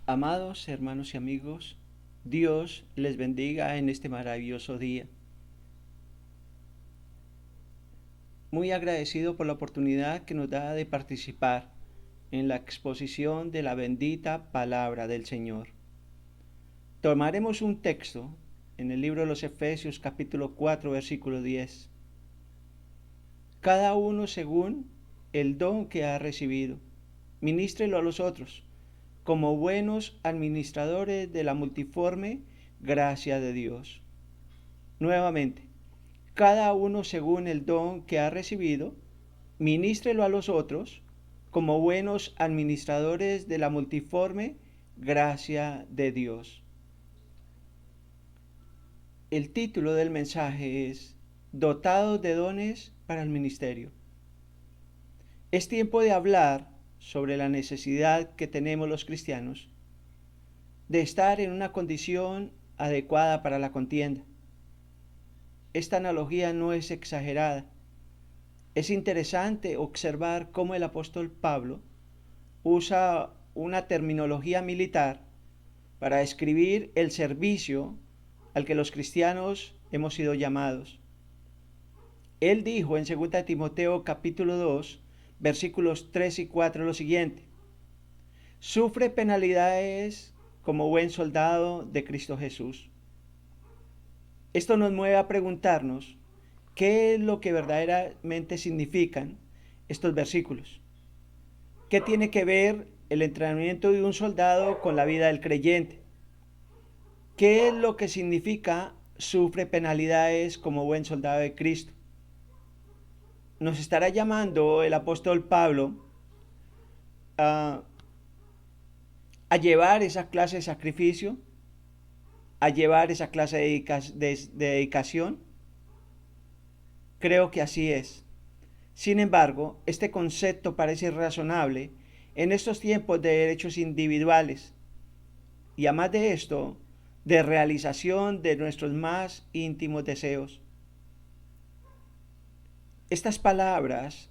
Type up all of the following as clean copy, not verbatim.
Amados hermanos y amigos, Dios les bendiga en este maravilloso día. Muy agradecido por la oportunidad que nos da de participar en la exposición de la bendita palabra del Señor. Tomaremos un texto en el libro de los Efesios capítulo 4 versículo 10. Cada uno según el don que ha recibido, ministrelo a los otros, como buenos administradores de la multiforme gracia de Dios. Nuevamente, cada uno según el don que ha recibido, ministrelo a los otros, como buenos administradores de la multiforme gracia de Dios. El título del mensaje es Dotados de dones para el ministerio. Es tiempo de hablar sobre la necesidad que tenemos los cristianos de estar en una condición adecuada para la contienda. Esta analogía no es exagerada. Es interesante observar cómo el apóstol Pablo usa una terminología militar para describir el servicio al que los cristianos hemos sido llamados. Él dijo en 2 Timoteo capítulo 2, versículos 3 y 4 lo siguiente: sufre penalidades como buen soldado de Cristo Jesús. Esto nos mueve a preguntarnos qué es lo que verdaderamente significan estos versículos. ¿Qué tiene que ver el entrenamiento de un soldado con la vida del creyente? ¿Qué es lo que significa sufre penalidades como buen soldado de Cristo? Nos estará llamando el apóstol Pablo a llevar esa clase de sacrificio, a llevar esa clase de dedicación. Creo que así es. Sin embargo, este concepto parece razonable en estos tiempos de derechos individuales y además de esto, de realización de nuestros más íntimos deseos. Estas palabras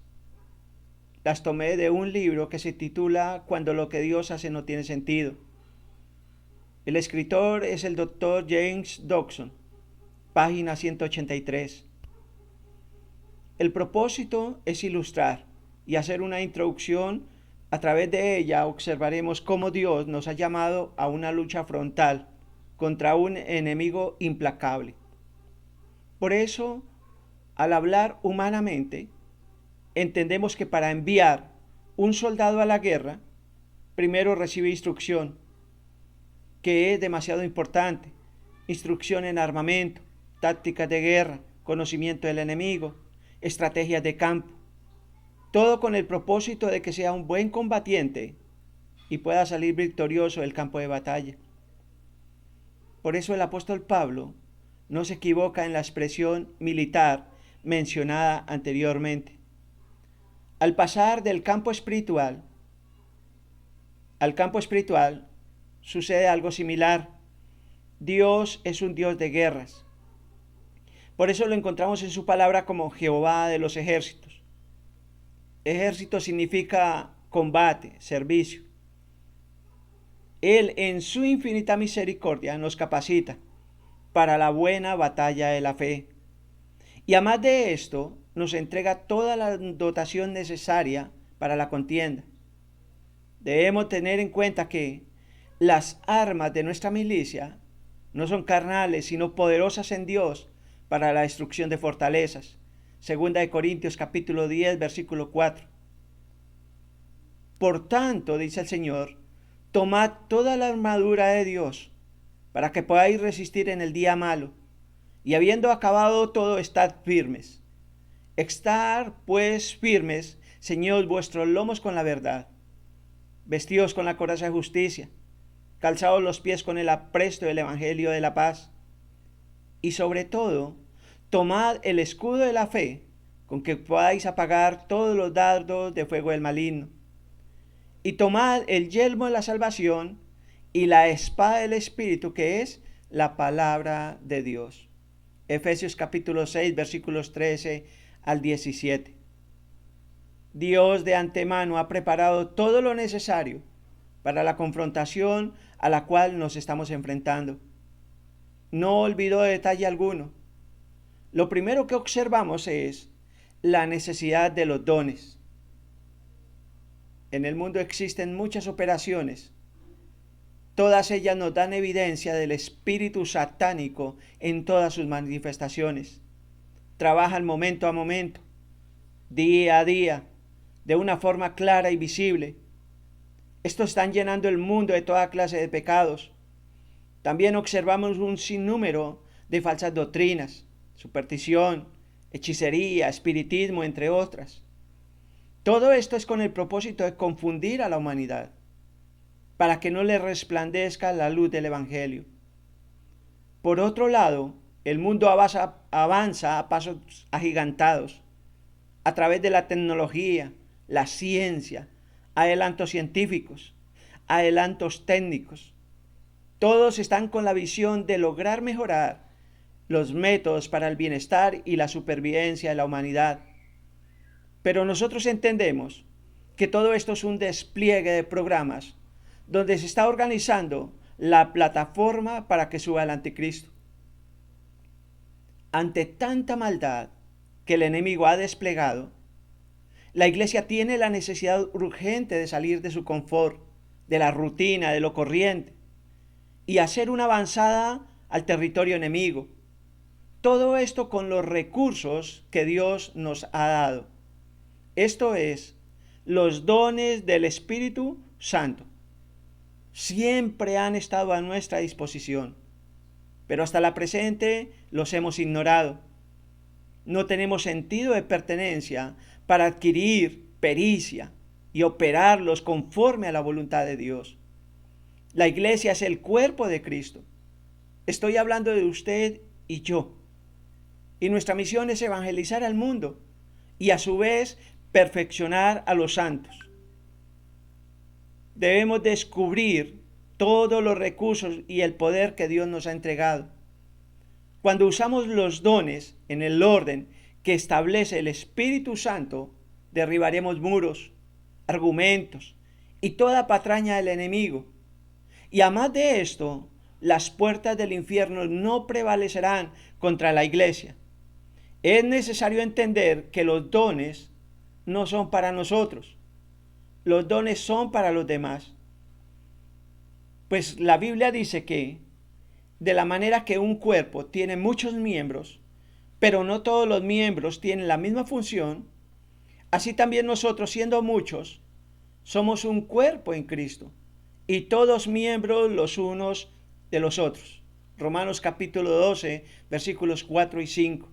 las tomé de un libro que se titula Cuando lo que Dios hace no tiene sentido. El escritor es el Dr. James Dobson, página 183. El propósito es ilustrar y hacer una introducción. A través de ella observaremos cómo Dios nos ha llamado a una lucha frontal contra un enemigo implacable. Por eso, al hablar humanamente, entendemos que para enviar un soldado a la guerra, primero recibe instrucción, que es demasiado importante. Instrucción en armamento, tácticas de guerra, conocimiento del enemigo, estrategias de campo. Todo con el propósito de que sea un buen combatiente y pueda salir victorioso del campo de batalla. Por eso el apóstol Pablo no se equivoca en la expresión militar mencionada anteriormente. Al pasar del campo espiritual al campo espiritual sucede algo similar. Dios es un Dios de guerras. Por eso lo encontramos en su palabra como Jehová de los ejércitos. Ejército significa combate, servicio. Él en su infinita misericordia nos capacita para la buena batalla de la fe. Y además de esto, nos entrega toda la dotación necesaria para la contienda. Debemos tener en cuenta que las armas de nuestra milicia no son carnales, sino poderosas en Dios para la destrucción de fortalezas. Segunda de Corintios capítulo 10, versículo 4. Por tanto, dice el Señor, tomad toda la armadura de Dios para que podáis resistir en el día malo, y habiendo acabado todo, estad firmes. Estar pues firmes, ceñidos vuestros lomos con la verdad, vestidos con la coraza de justicia, calzados los pies con el apresto del evangelio de la paz, y sobre todo, tomad el escudo de la fe, con que podáis apagar todos los dardos de fuego del maligno, y tomad el yelmo de la salvación y la espada del Espíritu, que es la palabra de Dios. Efesios capítulo 6, versículos 13 al 17. Dios de antemano ha preparado todo lo necesario para la confrontación a la cual nos estamos enfrentando. No olvidó detalle alguno. Lo primero que observamos es la necesidad de los dones. En el mundo existen muchas operaciones. Todas ellas nos dan evidencia del espíritu satánico en todas sus manifestaciones. Trabajan momento a momento, día a día, de una forma clara y visible. Estos están llenando el mundo de toda clase de pecados. También observamos un sinnúmero de falsas doctrinas, superstición, hechicería, espiritismo, entre otras. Todo esto es con el propósito de confundir a la humanidad, para que no le resplandezca la luz del Evangelio. Por otro lado, el mundo avanza a pasos agigantados, a través de la tecnología, la ciencia, adelantos científicos, adelantos técnicos. Todos están con la visión de lograr mejorar los métodos para el bienestar y la supervivencia de la humanidad. Pero nosotros entendemos que todo esto es un despliegue de programas donde se está organizando la plataforma para que suba el anticristo. Ante tanta maldad que el enemigo ha desplegado, la iglesia tiene la necesidad urgente de salir de su confort, de la rutina, de lo corriente, y hacer una avanzada al territorio enemigo. Todo esto con los recursos que Dios nos ha dado. Esto es, los dones del Espíritu Santo. Siempre han estado a nuestra disposición, pero hasta la presente los hemos ignorado. No tenemos sentido de pertenencia para adquirir pericia y operarlos conforme a la voluntad de Dios. La iglesia es el cuerpo de Cristo. Estoy hablando de usted y yo. Y nuestra misión es evangelizar al mundo y a su vez perfeccionar a los santos. Debemos descubrir todos los recursos y el poder que Dios nos ha entregado. Cuando usamos los dones en el orden que establece el Espíritu Santo, derribaremos muros, argumentos y toda patraña del enemigo. Y además de esto, las puertas del infierno no prevalecerán contra la iglesia. Es necesario entender que los dones no son para nosotros. Los dones son para los demás. Pues la Biblia dice que de la manera que un cuerpo tiene muchos miembros, pero no todos los miembros tienen la misma función, así también nosotros, siendo muchos, somos un cuerpo en Cristo y todos miembros los unos de los otros. Romanos capítulo 12, versículos 4 y 5.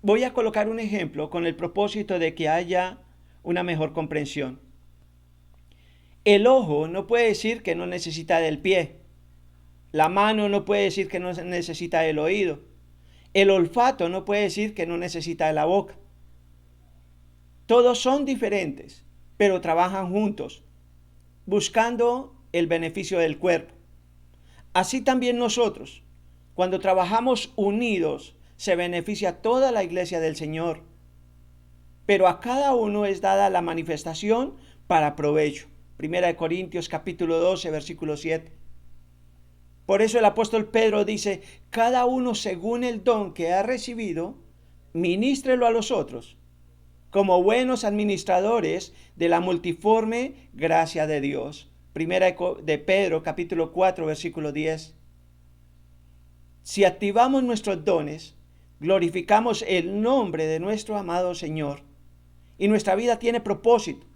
Voy a colocar un ejemplo con el propósito de que haya una mejor comprensión. El ojo no puede decir que no necesita del pie. La mano no puede decir que no necesita del oído. El olfato no puede decir que no necesita de la boca. Todos son diferentes, pero trabajan juntos, buscando el beneficio del cuerpo. Así también nosotros, cuando trabajamos unidos, se beneficia toda la iglesia del Señor. Pero a cada uno es dada la manifestación para provecho. 1 Corintios capítulo 12, versículo 7. Por eso el apóstol Pedro dice, cada uno según el don que ha recibido, ministrelo a los otros, como buenos administradores de la multiforme gracia de Dios. 1 de Pedro capítulo 4, versículo 10. Si activamos nuestros dones, glorificamos el nombre de nuestro amado Señor y nuestra vida tiene propósito.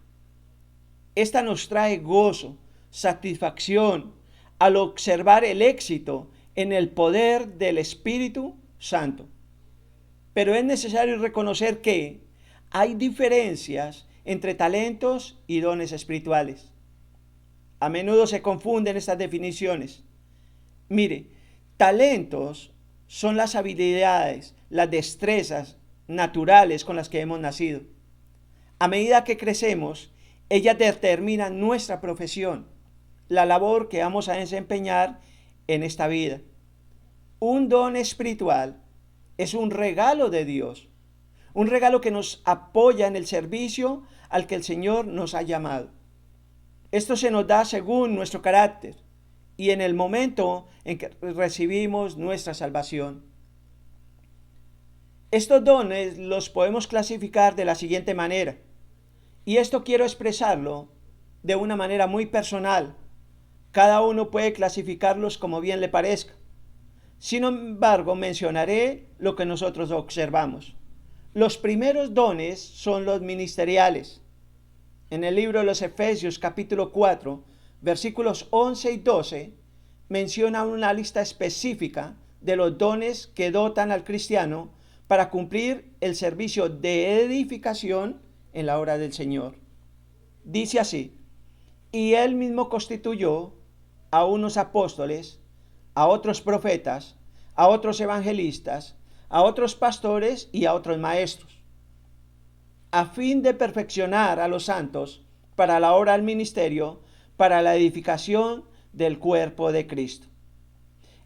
Esta nos trae gozo, satisfacción al observar el éxito en el poder del Espíritu Santo. Pero es necesario reconocer que hay diferencias entre talentos y dones espirituales. A menudo se confunden estas definiciones. Mire, talentos son las habilidades, las destrezas naturales con las que hemos nacido. A medida que crecemos, ellas determinan nuestra profesión, la labor que vamos a desempeñar en esta vida. Un don espiritual es un regalo de Dios, un regalo que nos apoya en el servicio al que el Señor nos ha llamado. Esto se nos da según nuestro carácter y en el momento en que recibimos nuestra salvación. Estos dones los podemos clasificar de la siguiente manera, y esto quiero expresarlo de una manera muy personal. Cada uno puede clasificarlos como bien le parezca. Sin embargo, mencionaré lo que nosotros observamos. Los primeros dones son los ministeriales. En el libro de los Efesios capítulo 4, versículos 11 y 12, menciona una lista específica de los dones que dotan al cristiano para cumplir el servicio de edificación en la obra del Señor. Dice así: y él mismo constituyó a unos apóstoles, a otros profetas, a otros evangelistas, a otros pastores y a otros maestros, a fin de perfeccionar a los santos para la obra del ministerio, para la edificación del cuerpo de Cristo.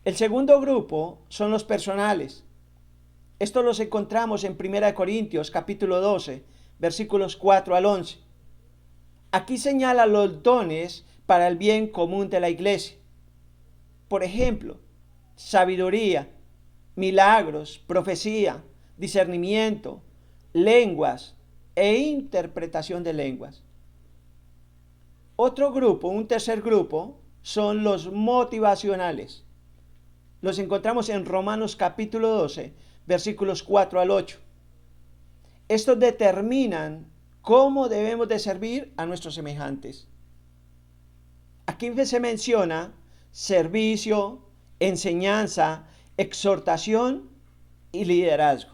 El segundo grupo son los personales. Estos los encontramos en 1 Corintios capítulo 12, versículos 4 al 11. Aquí señala los dones para el bien común de la iglesia. Por ejemplo, sabiduría, milagros, profecía, discernimiento, lenguas e interpretación de lenguas. Otro grupo, un tercer grupo, son los motivacionales. Los encontramos en Romanos capítulo 12, versículos 4 al 8. Estos determinan cómo debemos de servir a nuestros semejantes. Aquí se menciona servicio, enseñanza, exhortación y liderazgo.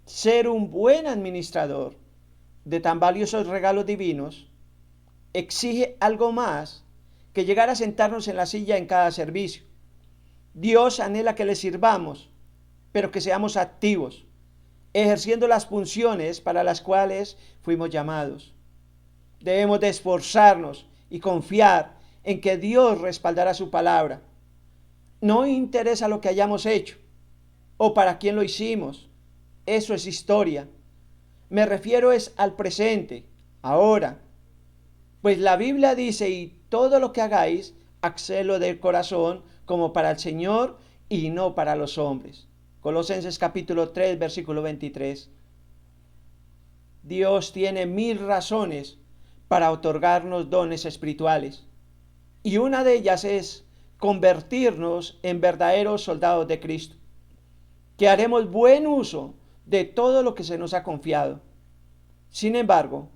Ser un buen administrador de tan valiosos regalos divinos exige algo más que llegar a sentarnos en la silla en cada servicio. Dios anhela que le sirvamos, pero que seamos activos, ejerciendo las funciones para las cuales fuimos llamados. Debemos de esforzarnos y confiar en que Dios respaldará su palabra. No interesa lo que hayamos hecho o para quién lo hicimos. Eso es historia. Me refiero es al presente, ahora. Pues la Biblia dice: y todo lo que hagáis, hacedlo del corazón como para el Señor y no para los hombres. Colosenses capítulo 3, versículo 23. Dios tiene 1000 razones para otorgarnos dones espirituales. Y una de ellas es convertirnos en verdaderos soldados de Cristo, que haremos buen uso de todo lo que se nos ha confiado. Sin embargo,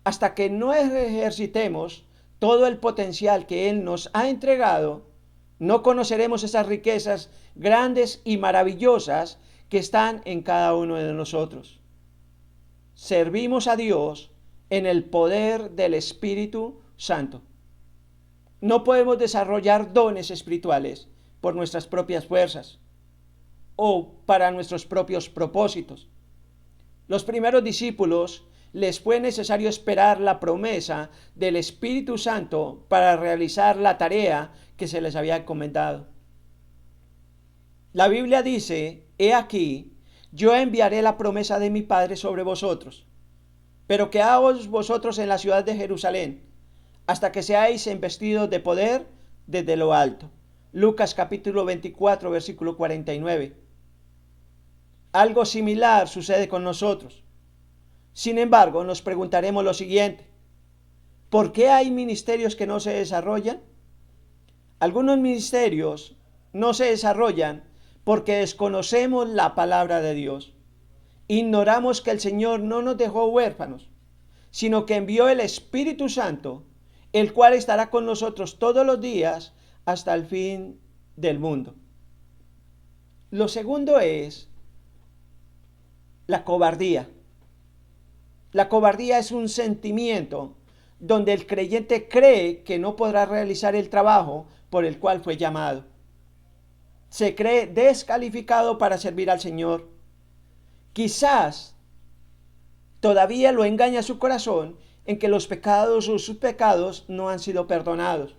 hasta que no ejercitemos todo el potencial que Él nos ha entregado, no conoceremos esas riquezas grandes y maravillosas que están en cada uno de nosotros. Servimos a Dios en el poder del Espíritu Santo. No podemos desarrollar dones espirituales por nuestras propias fuerzas o para nuestros propios propósitos. Los primeros discípulos les fue necesario esperar la promesa del Espíritu Santo para realizar la tarea que se les había encomendado. La Biblia dice: he aquí, yo enviaré la promesa de mi Padre sobre vosotros, pero quedaos vosotros en la ciudad de Jerusalén, hasta que seáis investidos de poder desde lo alto. Lucas capítulo 24, versículo 49. Algo similar sucede con nosotros. Sin embargo, nos preguntaremos lo siguiente: ¿por qué hay ministerios que no se desarrollan? Algunos ministerios no se desarrollan porque desconocemos la palabra de Dios. Ignoramos que el Señor no nos dejó huérfanos, sino que envió el Espíritu Santo, el cual estará con nosotros todos los días hasta el fin del mundo. Lo segundo es la cobardía. La cobardía es un sentimiento donde el creyente cree que no podrá realizar el trabajo por el cual fue llamado. Se cree descalificado para servir al Señor. Quizás todavía lo engaña su corazón en que los pecados o sus pecados no han sido perdonados.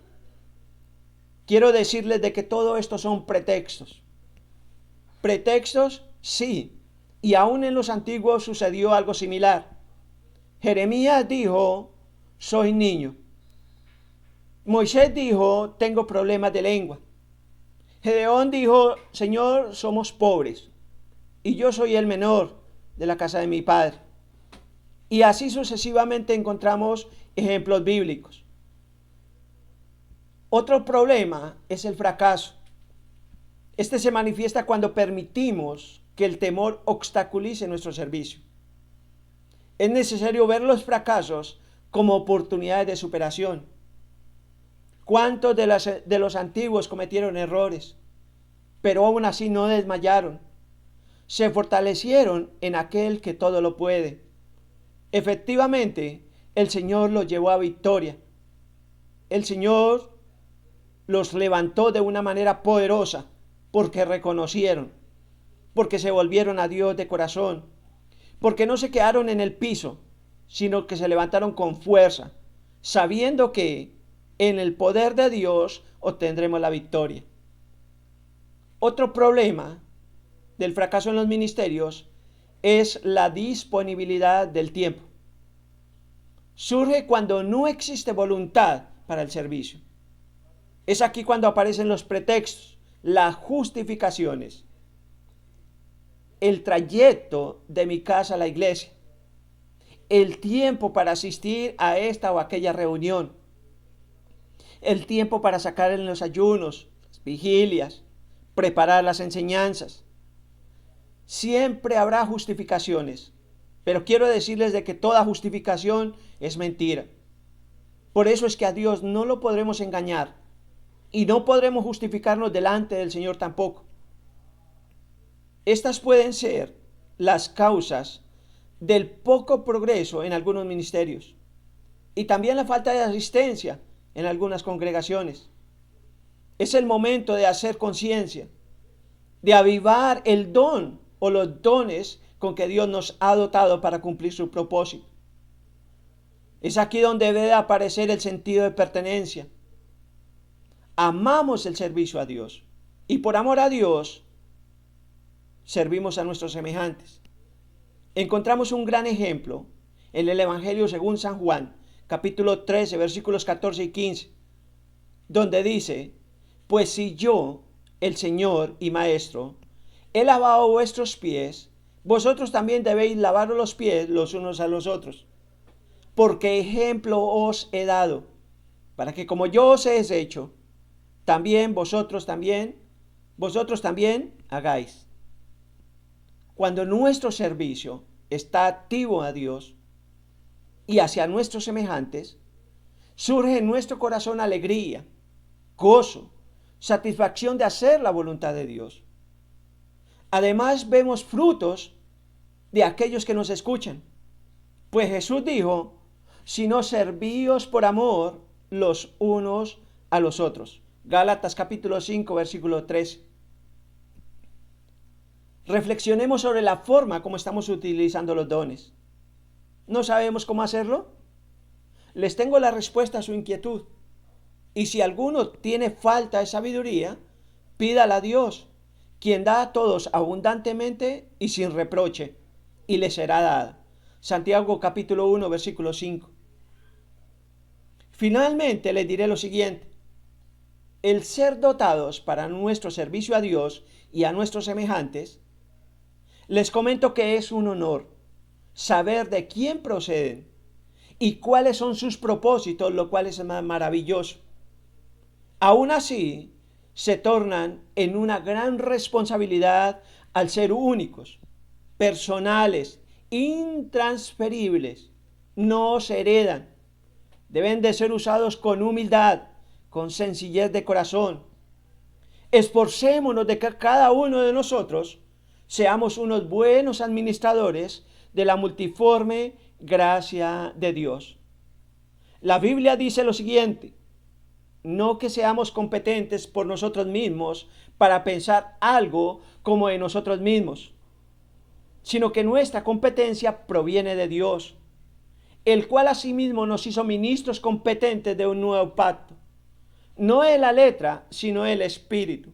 Quiero decirles de que todo esto son pretextos. Pretextos, sí, y aún en los antiguos sucedió algo similar. Jeremías dijo: soy niño, Moisés dijo, tengo problemas de lengua. Gedeón dijo, Señor, somos pobres y yo soy el menor de la casa de mi padre. Y así sucesivamente encontramos ejemplos bíblicos. Otro problema es el fracaso. Este se manifiesta cuando permitimos que el temor obstaculice nuestro servicio. Es necesario ver los fracasos como oportunidades de superación. ¿Cuántos de los antiguos cometieron errores, pero aún así no desmayaron? Se fortalecieron en aquel que todo lo puede. Efectivamente, el Señor los llevó a victoria. El Señor los levantó de una manera poderosa porque reconocieron, porque se volvieron a Dios de corazón, porque no se quedaron en el piso, sino que se levantaron con fuerza, sabiendo que en el poder de Dios obtendremos la victoria. Otro problema del fracaso en los ministerios es la disponibilidad del tiempo. Surge cuando no existe voluntad para el servicio. Es aquí cuando aparecen los pretextos, las justificaciones. El trayecto de mi casa a la iglesia, el tiempo para asistir a esta o aquella reunión, el tiempo para sacar en los ayunos, las vigilias, preparar las enseñanzas. Siempre habrá justificaciones, pero quiero decirles de que toda justificación es mentira. Por eso es que a Dios no lo podremos engañar y no podremos justificarnos delante del Señor tampoco. Estas pueden ser las causas del poco progreso en algunos ministerios y también la falta de asistencia en algunas congregaciones. Es el momento de hacer conciencia, de avivar el don o los dones con que Dios nos ha dotado para cumplir su propósito. Es aquí donde debe aparecer el sentido de pertenencia. Amamos el servicio a Dios y por amor a Dios servimos a nuestros semejantes. Encontramos un gran ejemplo en el Evangelio según San Juan, capítulo 13, versículos 14 y 15, donde dice, pues si yo, el Señor y Maestro, he lavado vuestros pies, vosotros también debéis lavaros los pies los unos a los otros, porque ejemplo os he dado, para que como yo os he hecho, también vosotros también hagáis. Cuando nuestro servicio está activo a Dios y hacia nuestros semejantes, surge en nuestro corazón alegría, gozo, satisfacción de hacer la voluntad de Dios. Además vemos frutos de aquellos que nos escuchan. Pues Jesús dijo, si no servíos por amor los unos a los otros. Gálatas capítulo 5, versículo 13. Reflexionemos sobre la forma como estamos utilizando los dones. ¿No sabemos cómo hacerlo? Les tengo la respuesta a su inquietud. Y si alguno tiene falta de sabiduría, pídala a Dios, quien da a todos abundantemente y sin reproche, y le será dada. Santiago capítulo 1, versículo 5. Finalmente les diré lo siguiente. El ser dotados para nuestro servicio a Dios y a nuestros semejantes, les comento que es un honor saber de quién proceden y cuáles son sus propósitos, lo cual es maravilloso. Aún así, se tornan en una gran responsabilidad al ser únicos, personales, intransferibles, no se heredan. Deben de ser usados con humildad, con sencillez de corazón. Esforcémonos de que cada uno de nosotros seamos unos buenos administradores de la multiforme gracia de Dios. La Biblia dice lo siguiente, no que seamos competentes por nosotros mismos para pensar algo como de nosotros mismos, sino que nuestra competencia proviene de Dios, el cual asimismo nos hizo ministros competentes de un nuevo pacto. No es la letra, sino el espíritu,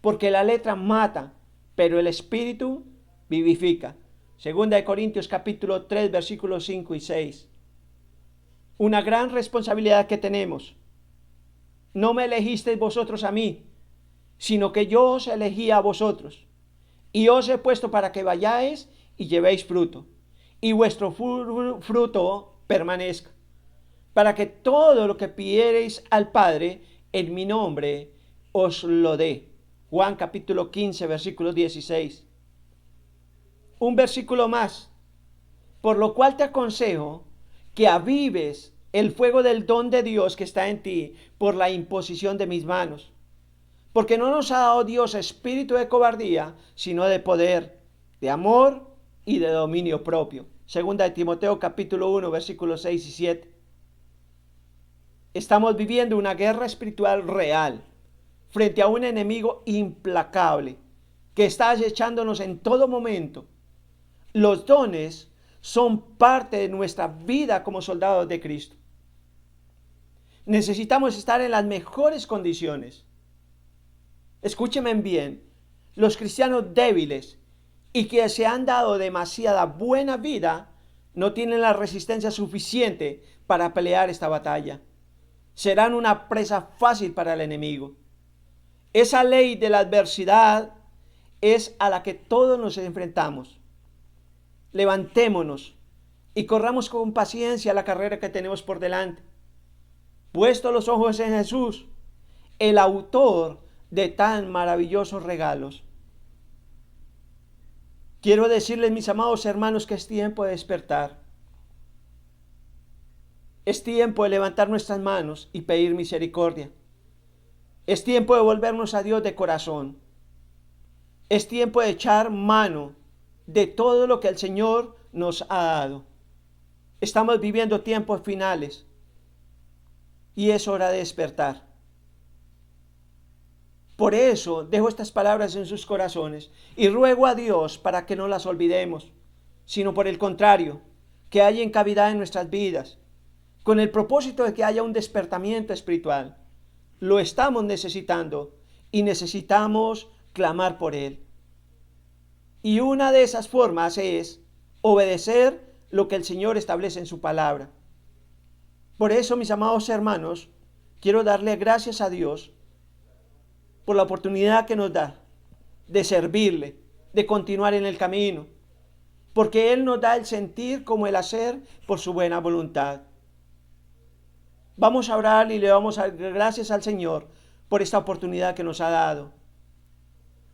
porque la letra mata, pero el espíritu vivifica. Segunda de Corintios capítulo 3, versículos 5 y 6. Una gran responsabilidad que tenemos. no me elegisteis vosotros a mí, sino que yo os elegí a vosotros, y os he puesto para que vayáis y llevéis fruto, y vuestro fruto permanezca, para que todo lo que pidiereis al Padre en mi nombre os lo dé. Juan capítulo 15, versículo 16. Un versículo más. Por lo cual te aconsejo que avives el fuego del don de Dios que está en ti por la imposición de mis manos. Porque no nos ha dado Dios espíritu de cobardía, sino de poder, de amor y de dominio propio. Segunda de Timoteo capítulo 1, versículos 6 y 7. Estamos viviendo una guerra espiritual real frente a un enemigo implacable que está acechándonos en todo momento. Los dones son parte de nuestra vida como soldados de Cristo. Necesitamos estar en las mejores condiciones. Escúcheme bien, los cristianos débiles y que se han dado demasiada buena vida no tienen la resistencia suficiente para pelear esta batalla. Serán una presa fácil para el enemigo. Esa ley de la adversidad es a la que todos nos enfrentamos. Levantémonos y corramos con paciencia la carrera que tenemos por delante. Puesto los ojos en Jesús, el autor de tan maravillosos regalos. Quiero decirles, mis amados hermanos, que es tiempo de despertar. Es tiempo de levantar nuestras manos y pedir misericordia. Es tiempo de volvernos a Dios de corazón. Es tiempo de echar mano de todo lo que el Señor nos ha dado. Estamos viviendo tiempos finales y es hora de despertar. Por eso dejo estas palabras en sus corazones y ruego a Dios para que no las olvidemos, sino por el contrario, que haya cavidad en nuestras vidas, con el propósito de que haya un despertamiento espiritual. Lo estamos necesitando y necesitamos clamar por él. Y una de esas formas es obedecer lo que el Señor establece en su palabra. Por eso, mis amados hermanos, quiero darle gracias a Dios por la oportunidad que nos da de servirle, de continuar en el camino, porque Él nos da el sentir como el hacer por su buena voluntad. Vamos a orar y le vamos a dar gracias al Señor por esta oportunidad que nos ha dado.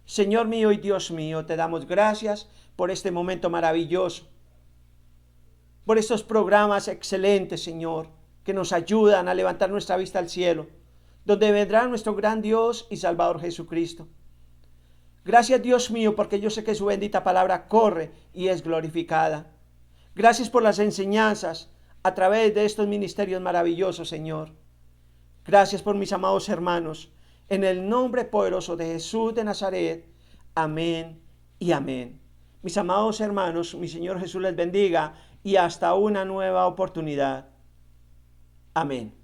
Señor mío y Dios mío, te damos gracias por este momento maravilloso, por estos programas excelentes, Señor, que nos ayudan a levantar nuestra vista al cielo, donde vendrá nuestro gran Dios y Salvador Jesucristo. Gracias, Dios mío, porque yo sé que su bendita palabra corre y es glorificada. Gracias por las enseñanzas a través de estos ministerios maravillosos, Señor. Gracias por mis amados hermanos. En el nombre poderoso de Jesús de Nazaret. Amén y amén. Mis amados hermanos, mi Señor Jesús les bendiga y hasta una nueva oportunidad. Amén.